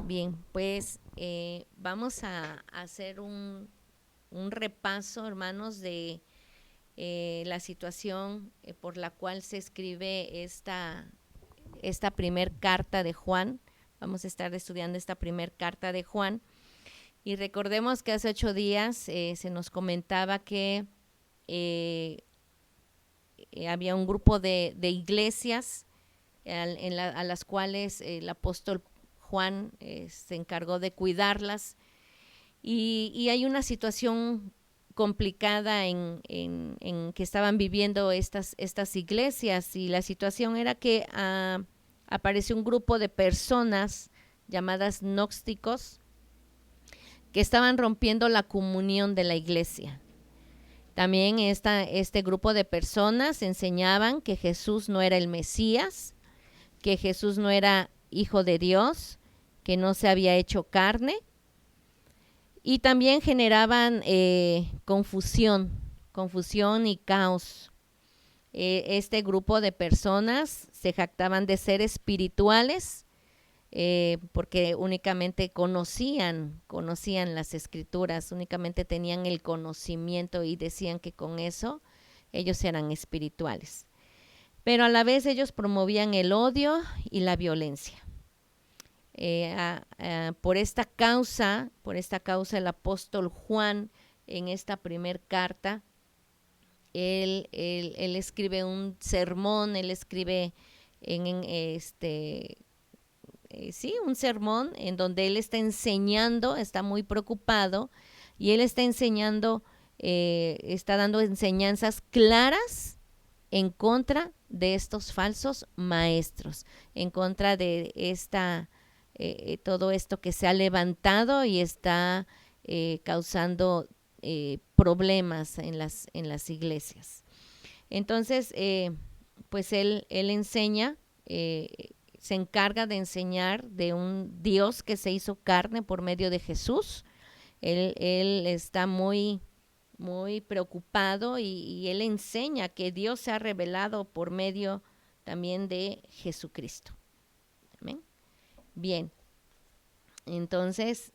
Bien, pues vamos a hacer un repaso, hermanos, de la situación por la cual se escribe esta primer carta de Juan. Vamos a estar estudiando esta primer carta de Juan. Y recordemos que hace 8 días se nos comentaba que había un grupo de iglesias a las cuales el apóstol Juan se encargó de cuidarlas y hay una situación complicada en que estaban viviendo estas iglesias, y la situación era que apareció un grupo de personas llamadas gnósticos que estaban rompiendo la comunión de la iglesia. También este grupo de personas enseñaban que Jesús no era el Mesías, que Jesús no era hijo de Dios, que no se había hecho carne, y también generaban confusión y caos. Este grupo de personas se jactaban de ser espirituales porque únicamente conocían las escrituras, únicamente tenían el conocimiento y decían que con eso ellos eran espirituales. Pero a la vez ellos promovían el odio y la violencia. Por esta causa el apóstol Juan en esta primer carta, él escribe un sermón, él escribe un sermón en donde él está enseñando, está muy preocupado y él está enseñando, está dando enseñanzas claras en contra de estos falsos maestros, en contra de todo esto que se ha levantado y está causando problemas en las iglesias. Entonces, pues él enseña, se encarga de enseñar de un Dios que se hizo carne por medio de Jesús. Él está muy preocupado y él enseña que Dios se ha revelado por medio también de Jesucristo. Amén. Bien, entonces,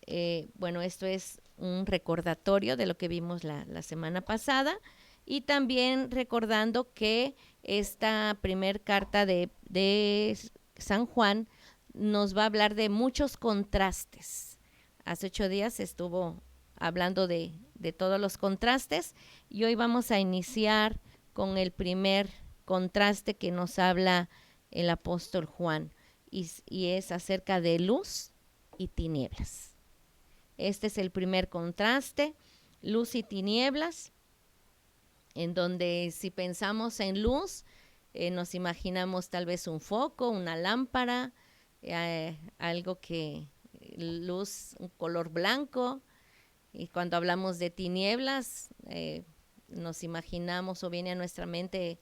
bueno, esto es un recordatorio de lo que vimos la semana pasada, y también recordando que esta primer carta de San Juan nos va a hablar de muchos contrastes. Hace 8 días estuvo hablando de todos los contrastes, y hoy vamos a iniciar con el primer contraste que nos habla el apóstol Juan, y es acerca de luz y tinieblas. Este es el primer contraste, luz y tinieblas, en donde si pensamos en luz, nos imaginamos tal vez un foco, una lámpara, algo que luz, un color blanco. Y cuando hablamos de tinieblas, nos imaginamos o viene a nuestra mente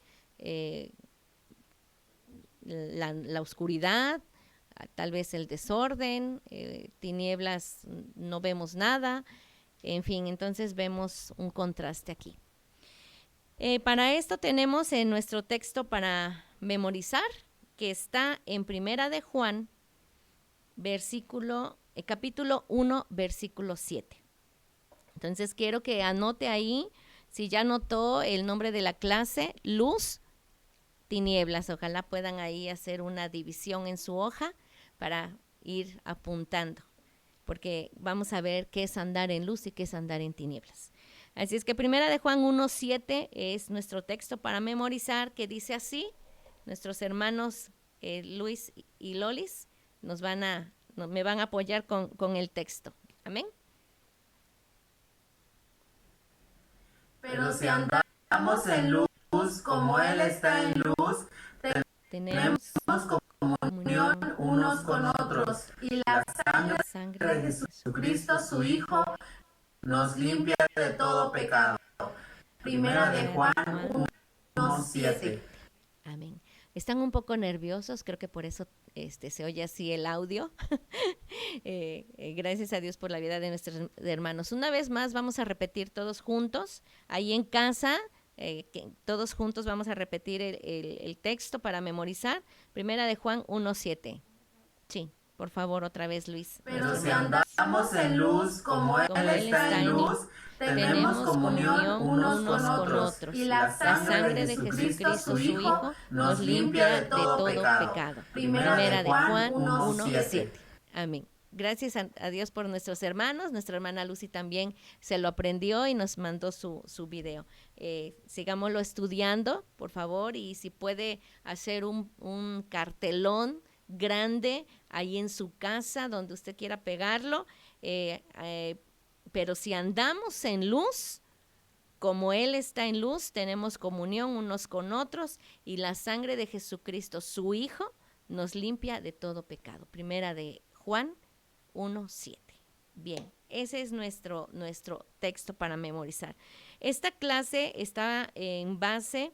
la oscuridad, tal vez el desorden, tinieblas, no vemos nada, en fin, entonces vemos un contraste aquí. Para esto tenemos en nuestro texto para memorizar, que está en Primera de Juan, capítulo 1, versículo 7. Entonces quiero que anote ahí, si ya anotó el nombre de la clase, luz, tinieblas. Ojalá puedan ahí hacer una división en su hoja para ir apuntando, porque vamos a ver qué es andar en luz y qué es andar en tinieblas. Así es que Primera de Juan 1:7 es nuestro texto para memorizar, que dice así. Nuestros hermanos Luis y Lolis me van a apoyar con el texto. Amén. Pero si andamos en luz como Él está en luz, tenemos comunión unos con otros, y la sangre de Jesucristo, su Hijo, nos limpia de todo pecado. Primera de Juan 1:7. Amén. Están un poco nerviosos, creo que por eso se oye así el audio. Gracias a Dios por la vida de nuestros hermanos. Una vez más vamos a repetir todos juntos, ahí en casa, todos juntos vamos a repetir el texto para memorizar. Primera de Juan 1:7. Sí. Por favor, otra vez, Luis. Pero si andamos en luz como Él está en luz, tenemos comunión unos con otros. Y la sangre de Jesucristo, su Hijo, nos limpia de todo pecado. Primera de Juan 1:7. Amén. Gracias a Dios por nuestros hermanos. Nuestra hermana Lucy también se lo aprendió y nos mandó su video. Sigámoslo estudiando, por favor, y si puede hacer un cartelón grande ahí en su casa donde usted quiera pegarlo, pero si andamos en luz, como Él está en luz, tenemos comunión unos con otros y la sangre de Jesucristo, su Hijo, nos limpia de todo pecado. Primera de Juan 1:7. Bien, ese es nuestro texto para memorizar. Esta clase está en base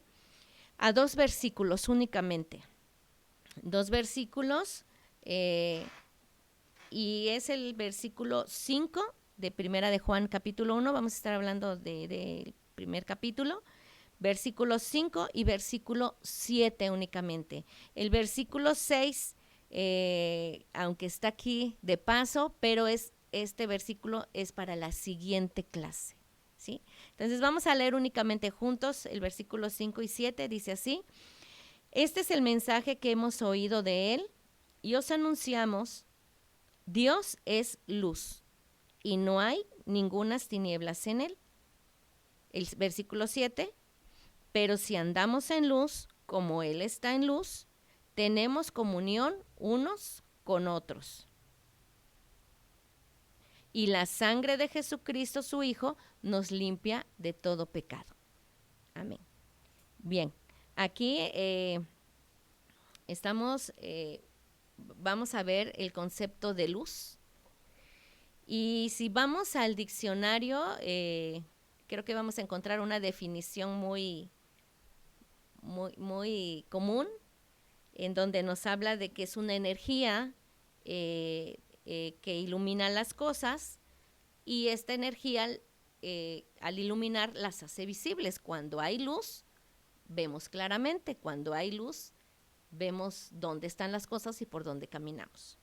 a 2 versículos únicamente. 2 versículos y es el versículo 5 de Primera de Juan capítulo 1. Vamos a estar hablando del primer capítulo. Versículo 5 y versículo 7 únicamente. El versículo 6, aunque está aquí de paso, pero este versículo es para la siguiente clase, ¿sí? Entonces vamos a leer únicamente juntos el versículo 5 y 7, dice así: Este es el mensaje que hemos oído de Él y os anunciamos: Dios es luz y no hay ningunas tinieblas en Él. El versículo 7: Pero si andamos en luz, como Él está en luz, tenemos comunión unos con otros. Y la sangre de Jesucristo, su Hijo, nos limpia de todo pecado. Amén. Bien, aquí vamos a ver el concepto de luz. Y si vamos al diccionario, creo que vamos a encontrar una definición muy común, en donde nos habla de que es una energía que ilumina las cosas, y esta energía al iluminar las hace visibles. Cuando hay luz, vemos claramente. Cuando hay luz, vemos dónde están las cosas y por dónde caminamos.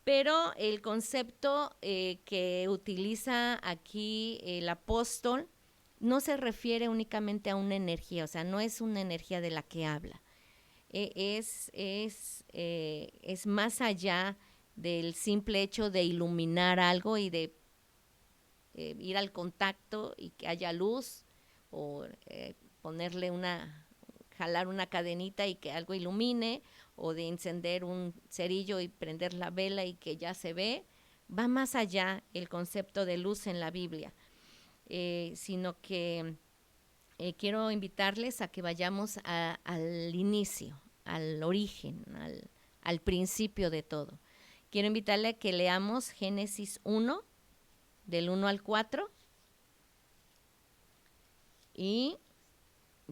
Pero el concepto que utiliza aquí el apóstol no se refiere únicamente a una energía, o sea, no es una energía de la que habla. Es más allá del simple hecho de iluminar algo y de ir al contacto y que haya luz, o jalar una cadenita y que algo ilumine, o de encender un cerillo y prender la vela y que ya se ve. Va más allá el concepto de luz en la Biblia, sino que quiero invitarles a que vayamos al inicio, al origen, al principio de todo. Quiero invitarle a que leamos Génesis 1, del 1 al 4, y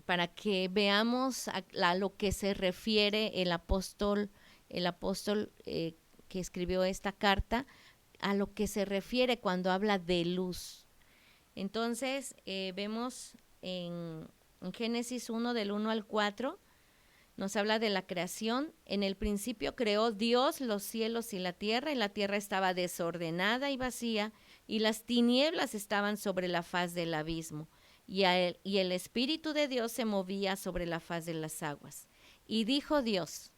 para que veamos a lo que se refiere el apóstol que escribió esta carta, a lo que se refiere cuando habla de luz. Entonces, vemos en Génesis 1, del 1 al 4, nos habla de la creación. En el principio creó Dios los cielos y la tierra estaba desordenada y vacía, y las tinieblas estaban sobre la faz del abismo, y el Espíritu de Dios se movía sobre la faz de las aguas. Y dijo Dios: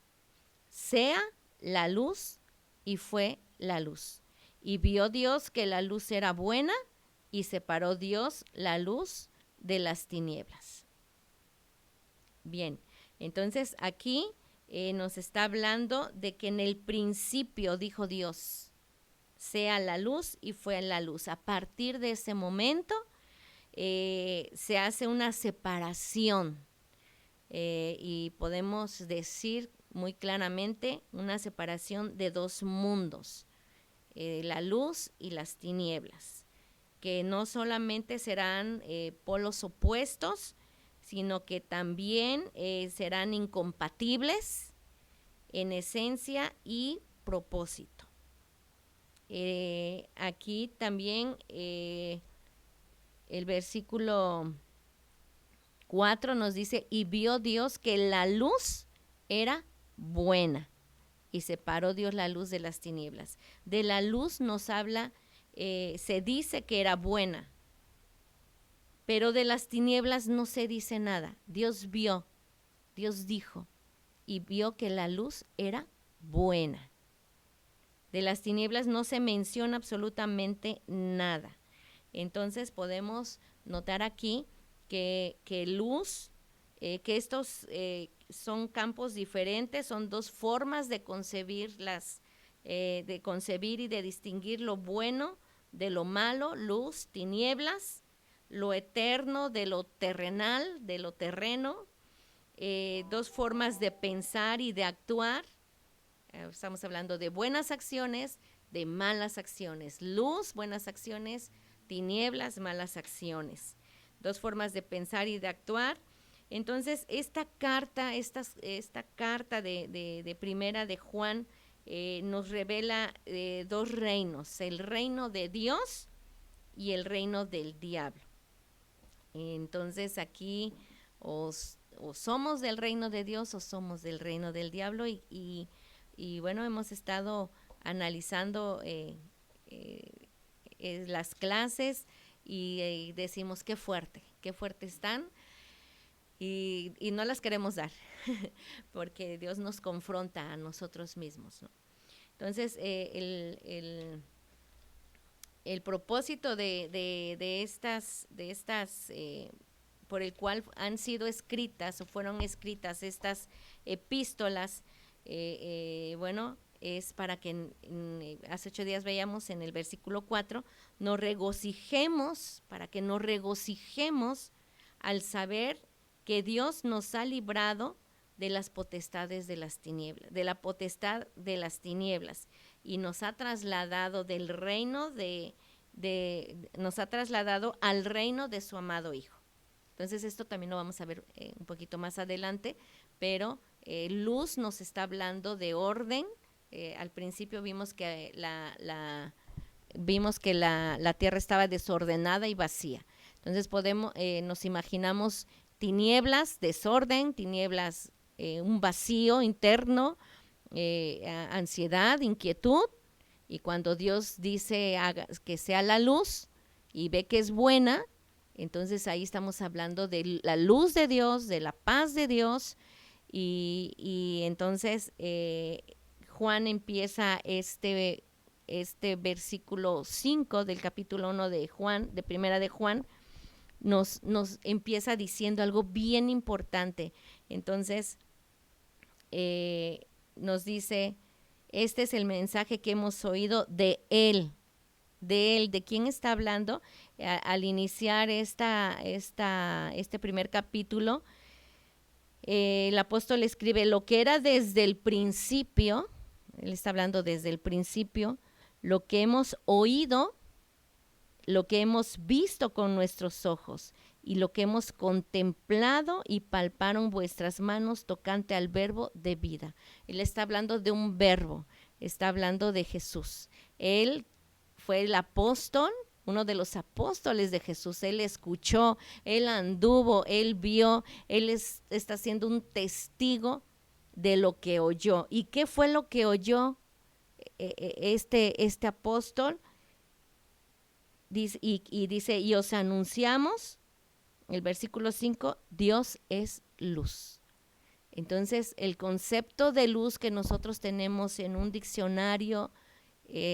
sea la luz, y fue la luz. Y vio Dios que la luz era buena, y separó Dios la luz de las tinieblas. Bien, entonces aquí nos está hablando de que en el principio dijo Dios: sea la luz, y fue la luz. A partir de ese momento se hace una separación, y podemos decir muy claramente una separación de 2 mundos, la luz y las tinieblas, que no solamente serán polos opuestos, sino que también serán incompatibles en esencia y propósito. Aquí también el versículo 4 nos dice: y vio Dios que la luz era buena, y separó Dios la luz de las tinieblas. De la luz nos habla, se dice que era buena, pero de las tinieblas no se dice nada. Dios vio, Dios dijo, y vio que la luz era buena. De las tinieblas no se menciona absolutamente nada. Entonces podemos notar aquí que luz, que estos son campos diferentes, son dos formas de concebir de concebir y de distinguir lo bueno de lo malo, luz, tinieblas, lo eterno de lo terrenal, de lo terreno, dos formas de pensar y de actuar. Estamos hablando de buenas acciones, de malas acciones, luz, buenas acciones, tinieblas, malas acciones. Dos formas de pensar y de actuar. Entonces, esta carta de primera de Juan nos revela dos reinos, el reino de Dios y el reino del diablo. Entonces, aquí o somos del reino de Dios o somos del reino del diablo y bueno, hemos estado analizando las clases y decimos qué fuerte están y no las queremos dar porque Dios nos confronta a nosotros mismos, ¿no? Entonces, el propósito de estas por el cual han sido escritas o fueron escritas estas epístolas, bueno, es para que hace 8 días veíamos en el versículo 4, para que nos regocijemos al saber que Dios nos ha librado de las potestades de las tinieblas, de la potestad de las tinieblas, y nos ha trasladado del reino nos ha trasladado al reino de su amado Hijo. Entonces esto también lo vamos a ver un poquito más adelante, pero luz nos está hablando de orden. Al principio vimos que la tierra estaba desordenada y vacía. Entonces nos imaginamos tinieblas, desorden, tinieblas, un vacío interno, ansiedad, inquietud, y cuando Dios dice que sea la luz y ve que es buena, entonces ahí estamos hablando de la luz de Dios, de la paz de Dios, y entonces Juan empieza este versículo 5 del capítulo 1 de Juan, de primera de Juan, nos empieza diciendo algo bien importante. Entonces nos dice, este es el mensaje que hemos oído de él. ¿De quién está hablando? Al iniciar este primer capítulo, el apóstol escribe lo que era desde el principio, él está hablando desde el principio, lo que hemos oído, lo que hemos visto con nuestros ojos y lo que hemos contemplado y palparon vuestras manos tocante al verbo de vida. Él está hablando de un verbo, está hablando de Jesús. Él fue el apóstol, uno de los apóstoles de Jesús. Él escuchó, él anduvo, él vio, él está siendo un testigo de lo que oyó. ¿Y qué fue lo que oyó este apóstol? Dice, y os anunciamos, el versículo 5, Dios es luz. Entonces, el concepto de luz que nosotros tenemos en un diccionario,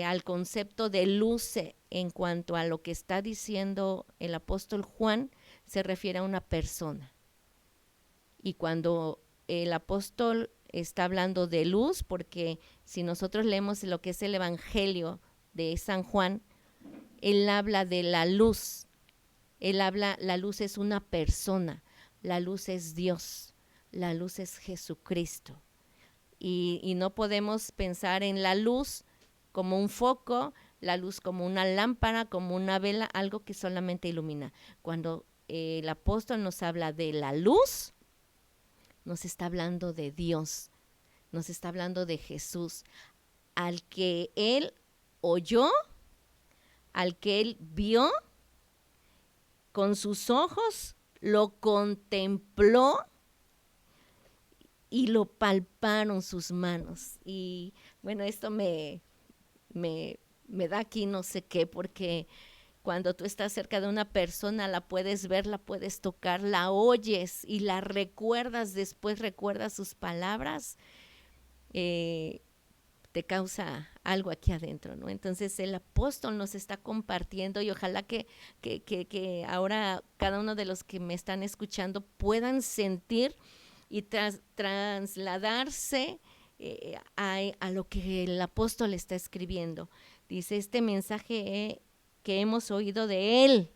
al concepto de luz en cuanto a lo que está diciendo el apóstol Juan, se refiere a una persona. Y cuando el apóstol está hablando de luz, porque si nosotros leemos lo que es el Evangelio de San Juan, él habla de la luz. La luz es una persona, la luz es Dios, la luz es Jesucristo. Y no podemos pensar en la luz como un foco, la luz como una lámpara, como una vela, algo que solamente ilumina. Cuando el apóstol nos habla de la luz, nos está hablando de Dios, nos está hablando de Jesús, al que él oyó, al que él vio con sus ojos, lo contempló y lo palparon sus manos. Y bueno, esto me da aquí no sé qué, porque cuando tú estás cerca de una persona, la puedes ver, la puedes tocar, la oyes y la recuerdas, después recuerdas sus palabras, te causa algo aquí adentro, ¿no? Entonces el apóstol nos está compartiendo y ojalá que ahora cada uno de los que me están escuchando puedan sentir y trasladarse a lo que el apóstol está escribiendo. Dice, este mensaje que hemos oído de él,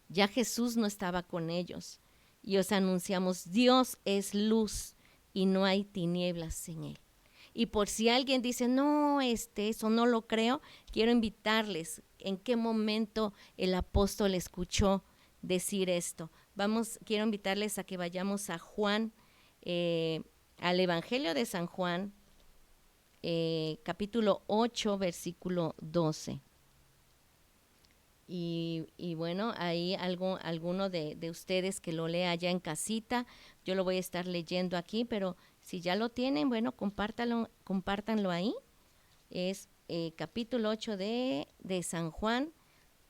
ya Jesús no estaba con ellos, y os anunciamos, Dios es luz y no hay tinieblas en él. Y por si alguien dice, no, eso no lo creo, quiero invitarles en qué momento el apóstol escuchó decir esto. Quiero invitarles a que vayamos a Juan, al Evangelio de San Juan, capítulo 8, versículo 12. Y bueno, ahí alguno de ustedes que lo lea allá en casita, yo lo voy a estar leyendo aquí, pero si ya lo tienen, bueno, compártanlo ahí. Es capítulo 8 de San Juan,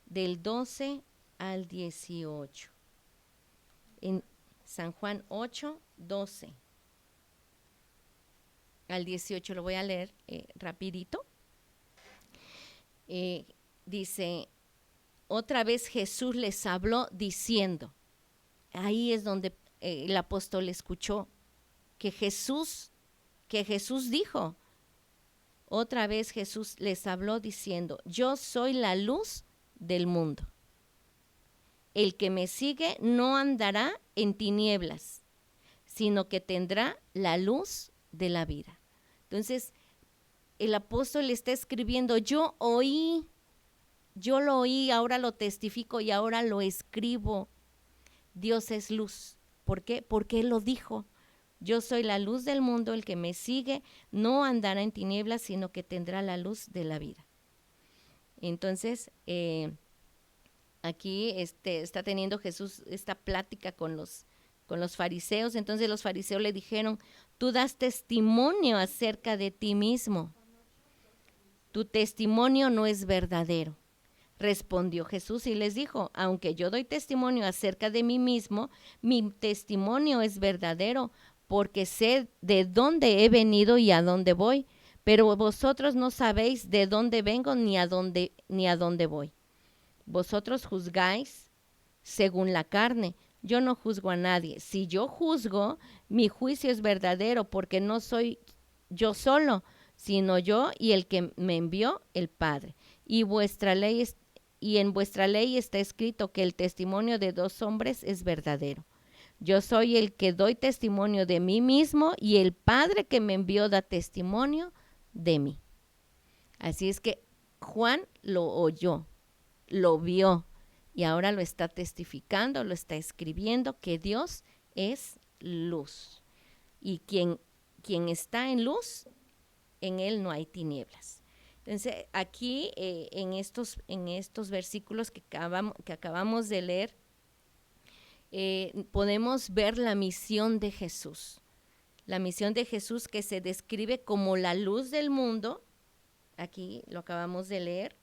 del 12 al 18. En San Juan 8, 12 al 18, lo voy a leer rapidito. Dice, otra vez Jesús les habló diciendo, ahí es donde el apóstol escuchó que Jesús dijo, otra vez Jesús les habló diciendo, yo soy la luz del mundo. El que me sigue no andará en tinieblas, sino que tendrá la luz de la vida. Entonces, el apóstol está escribiendo, yo lo oí, ahora lo testifico y ahora lo escribo. Dios es luz. ¿Por qué? Porque Él lo dijo. Yo soy la luz del mundo, el que me sigue no andará en tinieblas, sino que tendrá la luz de la vida. Entonces, aquí está teniendo Jesús esta plática con los fariseos. Entonces los fariseos le dijeron, tú das testimonio acerca de ti mismo. Tu testimonio no es verdadero. Respondió Jesús y les dijo, aunque yo doy testimonio acerca de mí mismo, mi testimonio es verdadero, porque sé de dónde he venido y a dónde voy, pero vosotros no sabéis de dónde vengo ni a dónde voy. Vosotros juzgáis según la carne, yo no juzgo a nadie. Si yo juzgo, mi juicio es verdadero, porque no soy yo solo, sino yo y el que me envió, el Padre. Y en vuestra ley está escrito que el testimonio de dos hombres es verdadero. Yo soy el que doy testimonio de mí mismo y el Padre que me envió da testimonio de mí. Así es que Juan lo oyó, lo vio y ahora lo está testificando, lo está escribiendo, que Dios es luz. Y quien está en luz, en él no hay tinieblas. Entonces, aquí en estos versículos que acabamos de leer, podemos ver la misión de Jesús. La misión de Jesús que se describe como la luz del mundo. Aquí lo acabamos de leer.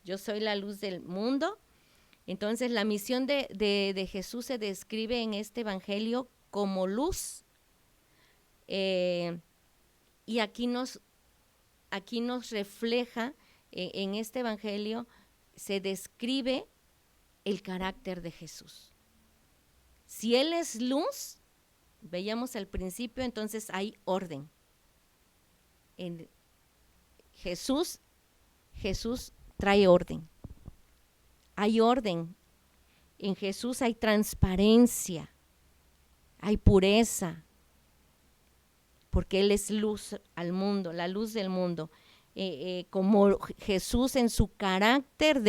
Yo soy la luz del mundo. Entonces, la misión de Jesús se describe en este evangelio como luz. Y aquí nos refleja, en este evangelio, se describe el carácter de Jesús. Si Él es luz, veíamos al principio, entonces hay orden. En Jesús trae orden. Hay orden. En Jesús hay transparencia, hay pureza, porque Él es luz al mundo, la luz del mundo. Como Jesús en su carácter,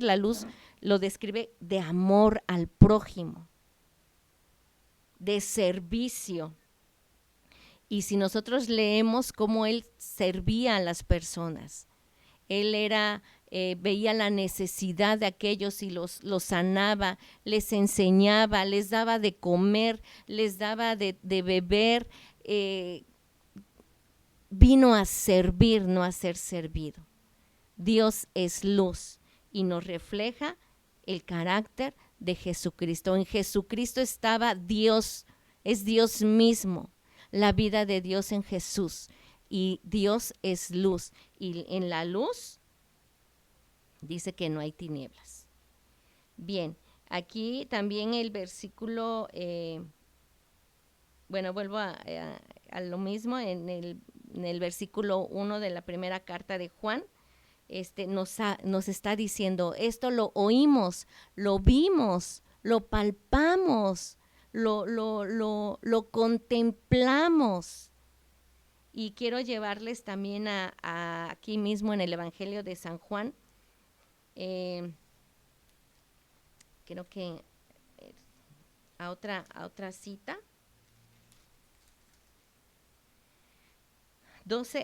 la luz lo describe de amor al prójimo, de servicio. Y si nosotros leemos cómo Él servía a las personas, Él era veía la necesidad de aquellos y los sanaba, les enseñaba, les daba de comer, les daba de beber. Vino a servir, no a ser servido. Dios es luz y nos refleja el carácter de Jesucristo. En Jesucristo estaba Dios, es Dios mismo, la vida de Dios en Jesús. Y Dios es luz. Y en la luz dice que no hay tinieblas. Bien, aquí también el versículo, vuelvo a lo mismo, en el versículo 1 de la primera carta de Juan, nos está diciendo, esto lo oímos, lo vimos, lo palpamos, lo contemplamos. Y quiero llevarles también a aquí mismo en el Evangelio de San Juan, creo que a otra cita.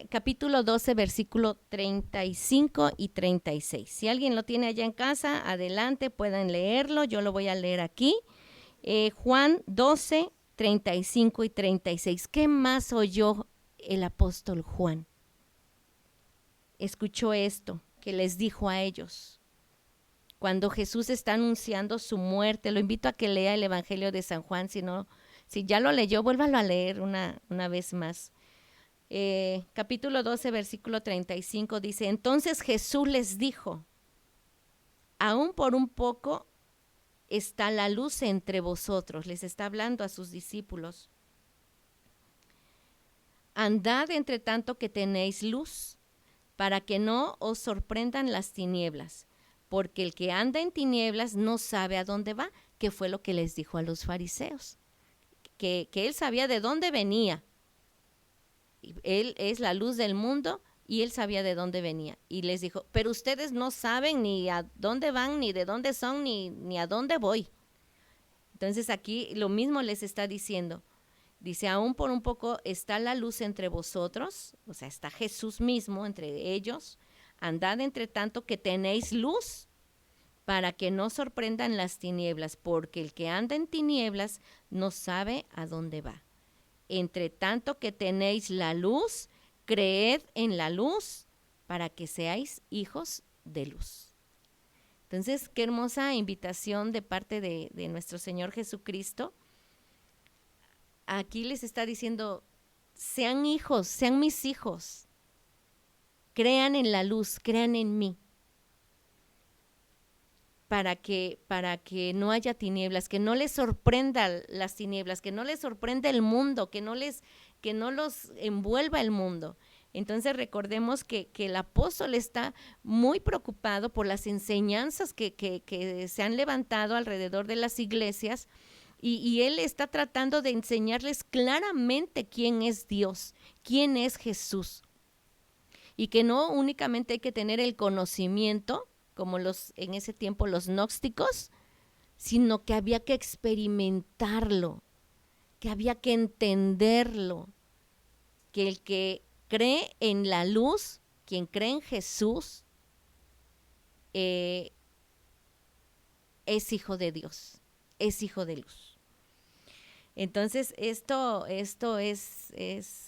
Capítulo 12, versículo 35 y 36. Si alguien lo tiene allá en casa, adelante, pueden leerlo. Yo lo voy a leer aquí. Juan 12, 35 y 36. ¿Qué más oyó el apóstol Juan? Escuchó esto que les dijo a ellos. Cuando Jesús está anunciando su muerte, lo invito a que lea el Evangelio de San Juan. Si ya lo leyó, vuélvalo a leer una vez más. Capítulo 12, versículo 35 dice, entonces Jesús les dijo, aún por un poco está la luz entre vosotros. Les está hablando a sus discípulos. Andad entre tanto que tenéis luz, para que no os sorprendan las tinieblas, porque el que anda en tinieblas no sabe a dónde va, que fue lo que les dijo a los fariseos, que él sabía de dónde venía. Él es la luz del mundo y él sabía de dónde venía. Y les dijo, pero ustedes no saben ni a dónde van, ni de dónde son, ni a dónde voy. Entonces aquí lo mismo les está diciendo. Dice, aún por un poco está la luz entre vosotros, o sea, está Jesús mismo entre ellos. Andad entre tanto que tenéis luz, para que no sorprendan las tinieblas, porque el que anda en tinieblas no sabe a dónde va. Entre tanto que tenéis la luz, creed en la luz para que seáis hijos de luz. Entonces, qué hermosa invitación de parte de nuestro Señor Jesucristo. Aquí les está diciendo, sean hijos, sean mis hijos. Crean en la luz, crean en mí. Para que no haya tinieblas, que no les sorprenda las tinieblas, que no les sorprenda el mundo, que no los envuelva el mundo. Entonces recordemos que el apóstol está muy preocupado por las enseñanzas que se han levantado alrededor de las iglesias y él está tratando de enseñarles claramente quién es Dios, quién es Jesús. Y que no únicamente hay que tener el conocimiento, como en ese tiempo los gnósticos, sino que había que experimentarlo, que había que entenderlo, que el que cree en la luz, quien cree en Jesús, es hijo de Dios, es hijo de luz. Entonces, esto es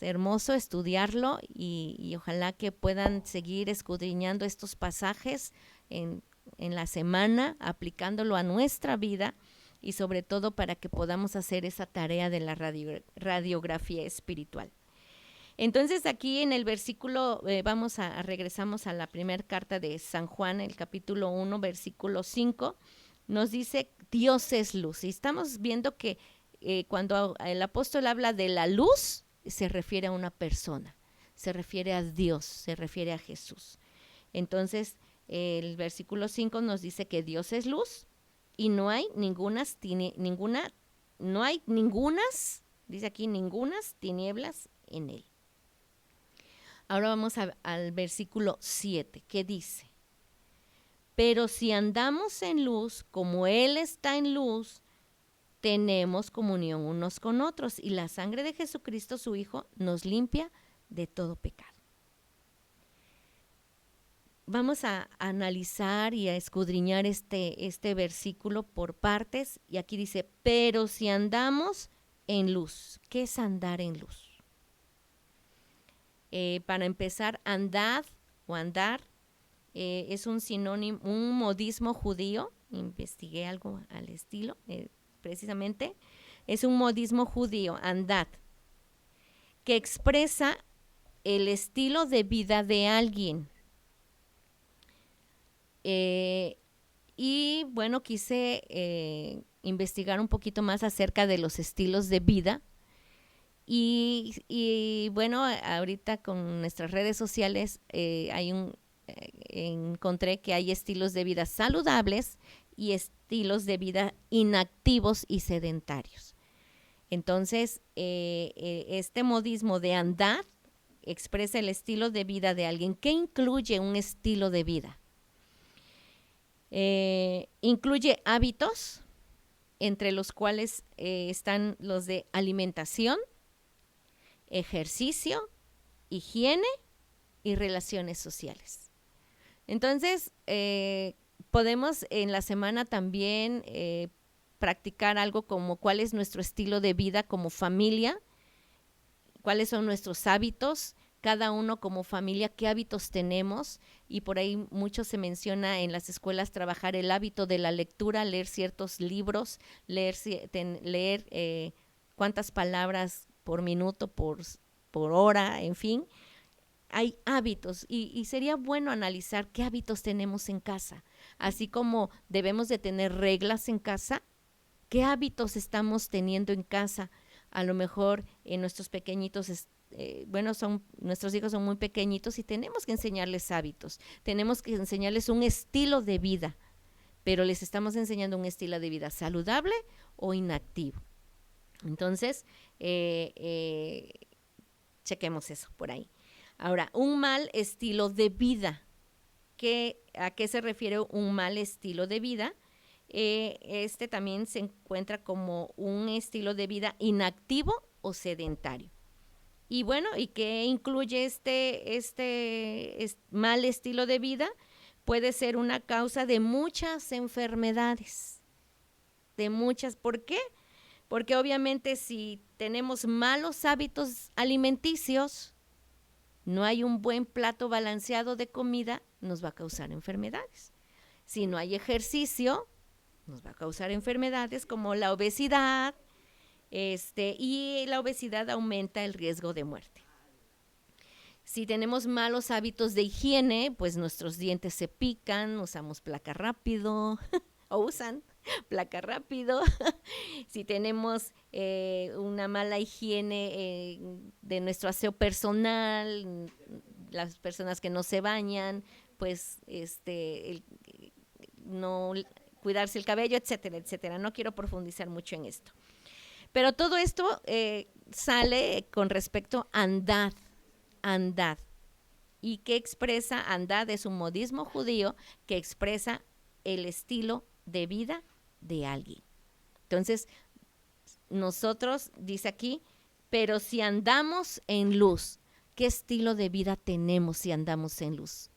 hermoso estudiarlo y ojalá que puedan seguir escudriñando estos pasajes en la semana, aplicándolo a nuestra vida y sobre todo para que podamos hacer esa tarea de la radiografía espiritual. Entonces, aquí en el versículo, regresamos a la primera carta de San Juan, el capítulo 1, versículo 5, nos dice, Dios es luz. Y estamos viendo que cuando el apóstol habla de la luz, se refiere a una persona, se refiere a Dios, se refiere a Jesús. Entonces, el versículo 5 nos dice que Dios es luz y no hay ningunas, dice aquí, ningunas tinieblas en él. Ahora vamos al versículo 7, que dice, pero si andamos en luz, como Él está en luz, tenemos comunión unos con otros y la sangre de Jesucristo, su Hijo, nos limpia de todo pecado. vamos a analizar y a escudriñar este versículo por partes. Y aquí dice, pero si andamos en luz. ¿Qué es andar en luz? Para empezar, andad o andar es un sinónimo, un modismo judío. Investigué algo al estilo, precisamente. Es un modismo judío, andad, que expresa el estilo de vida de alguien. Y bueno, quise investigar un poquito más acerca de los estilos de vida. Y bueno, ahorita con nuestras redes sociales encontré que hay estilos de vida saludables y estilos de vida inactivos y sedentarios. Entonces, este modismo de andar expresa el estilo de vida de alguien. ¿Qué incluye un estilo de vida? Incluye hábitos, entre los cuales están los de alimentación, ejercicio, higiene y relaciones sociales. Entonces, podemos en la semana también practicar algo como cuál es nuestro estilo de vida como familia, cuáles son nuestros hábitos, cada uno como familia, qué hábitos tenemos, y por ahí mucho se menciona en las escuelas trabajar el hábito de la lectura, leer ciertos libros, leer cuántas palabras por minuto, por hora, en fin. Hay hábitos y sería bueno analizar qué hábitos tenemos en casa, así como debemos de tener reglas en casa, qué hábitos estamos teniendo en casa. A lo mejor nuestros pequeñitos, nuestros hijos son muy pequeñitos y tenemos que enseñarles hábitos, tenemos que enseñarles un estilo de vida, pero les estamos enseñando un estilo de vida saludable o inactivo. Entonces, chequemos eso por ahí. Ahora, un mal estilo de vida. ¿A qué se refiere un mal estilo de vida? Este también se encuentra como un estilo de vida inactivo o sedentario. Y bueno, ¿y qué incluye este mal estilo de vida? Puede ser una causa de muchas enfermedades. ¿Por qué? Porque obviamente si tenemos malos hábitos alimenticios, no hay un buen plato balanceado de comida, nos va a causar enfermedades. Si no hay ejercicio, nos va a causar enfermedades como la obesidad, y la obesidad aumenta el riesgo de muerte. Si tenemos malos hábitos de higiene, pues nuestros dientes se pican, usamos placa rápido o usan placa rápido. Si tenemos una mala higiene de nuestro aseo personal, las personas que no se bañan, pues no cuidarse el cabello, etcétera, etcétera. No quiero profundizar mucho en esto. Pero todo esto sale con respecto a andad. ¿Y qué expresa andad? Es un modismo judío que expresa el estilo de vida de alguien. Entonces, nosotros, dice aquí, pero si andamos en luz, ¿qué estilo de vida tenemos si andamos en luz?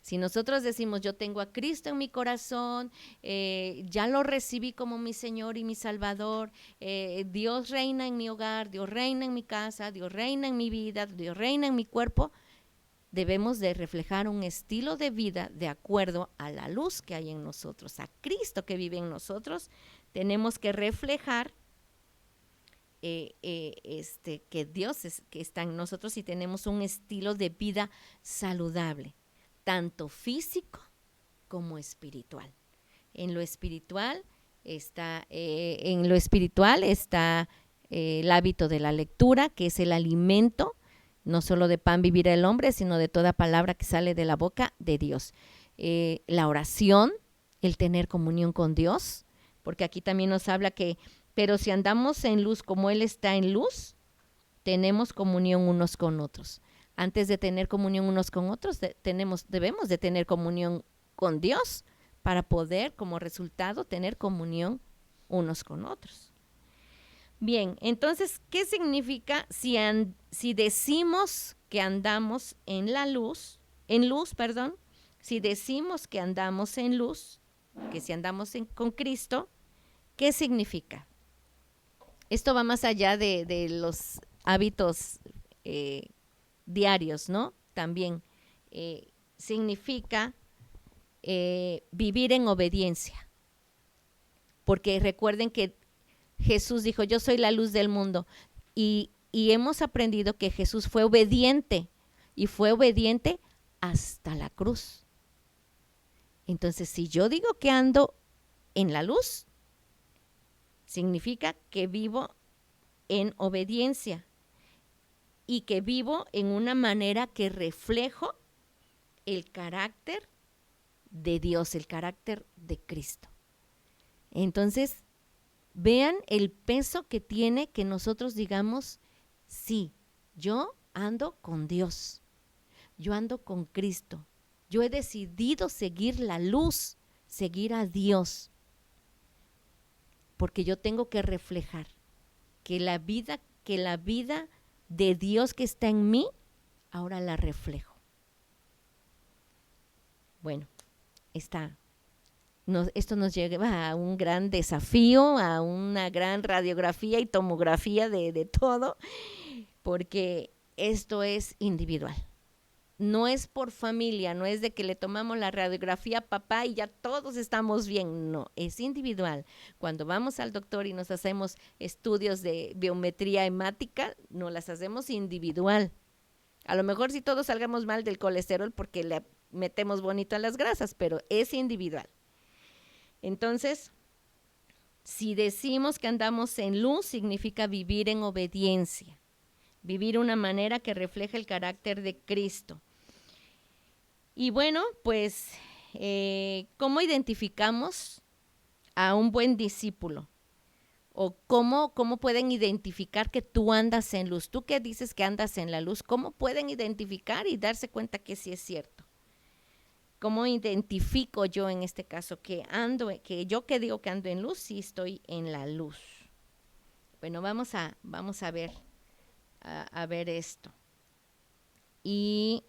Si nosotros decimos, yo tengo a Cristo en mi corazón, ya lo recibí como mi Señor y mi Salvador, Dios reina en mi hogar, Dios reina en mi casa, Dios reina en mi vida, Dios reina en mi cuerpo, debemos de reflejar un estilo de vida de acuerdo a la luz que hay en nosotros, a Cristo que vive en nosotros. Tenemos que reflejar que Dios que está en nosotros y tenemos un estilo de vida saludable, tanto físico como espiritual. En lo espiritual está el hábito de la lectura, que es el alimento. No solo de pan vivirá el hombre, sino de toda palabra que sale de la boca de Dios. La oración, el tener comunión con Dios, porque aquí también nos habla que, pero si andamos en luz como Él está en luz, tenemos comunión unos con otros. Antes de tener comunión unos con otros, debemos de tener comunión con Dios para poder, como resultado, tener comunión unos con otros. Bien, entonces, ¿qué significa si decimos que andamos en luz, Si decimos que andamos en luz, que si andamos con Cristo, ¿qué significa? Esto va más allá de los hábitos diarios, ¿no? También significa vivir en obediencia. Porque recuerden que Jesús dijo, yo soy la luz del mundo. Y hemos aprendido que Jesús fue obediente. Y fue obediente hasta la cruz. Entonces, si yo digo que ando en la luz, significa que vivo en obediencia. Y que vivo en una manera que reflejo el carácter de Dios, el carácter de Cristo. Entonces, vean el peso que tiene que nosotros digamos, sí, yo ando con Dios, yo ando con Cristo, yo he decidido seguir la luz, seguir a Dios, porque yo tengo que reflejar que la vida de Dios que está en mí, ahora la reflejo. Bueno, esto nos lleva a un gran desafío, a una gran radiografía y tomografía de todo, porque esto es individual. No es por familia, no es de que le tomamos la radiografía a papá y ya todos estamos bien. No, es individual. Cuando vamos al doctor y nos hacemos estudios de biometría hemática, nos las hacemos individual. A lo mejor si todos salgamos mal del colesterol porque le metemos bonito a las grasas, pero es individual. Entonces, si decimos que andamos en luz, significa vivir en obediencia, vivir una manera que refleja el carácter de Cristo. Y bueno, pues, ¿cómo identificamos a un buen discípulo? ¿O cómo pueden identificar que tú andas en luz? Tú que dices que andas en la luz, ¿cómo pueden identificar y darse cuenta que sí es cierto? ¿Cómo identifico yo en este caso que yo que digo que ando en luz, sí estoy en la luz? Bueno, vamos a ver esto. Y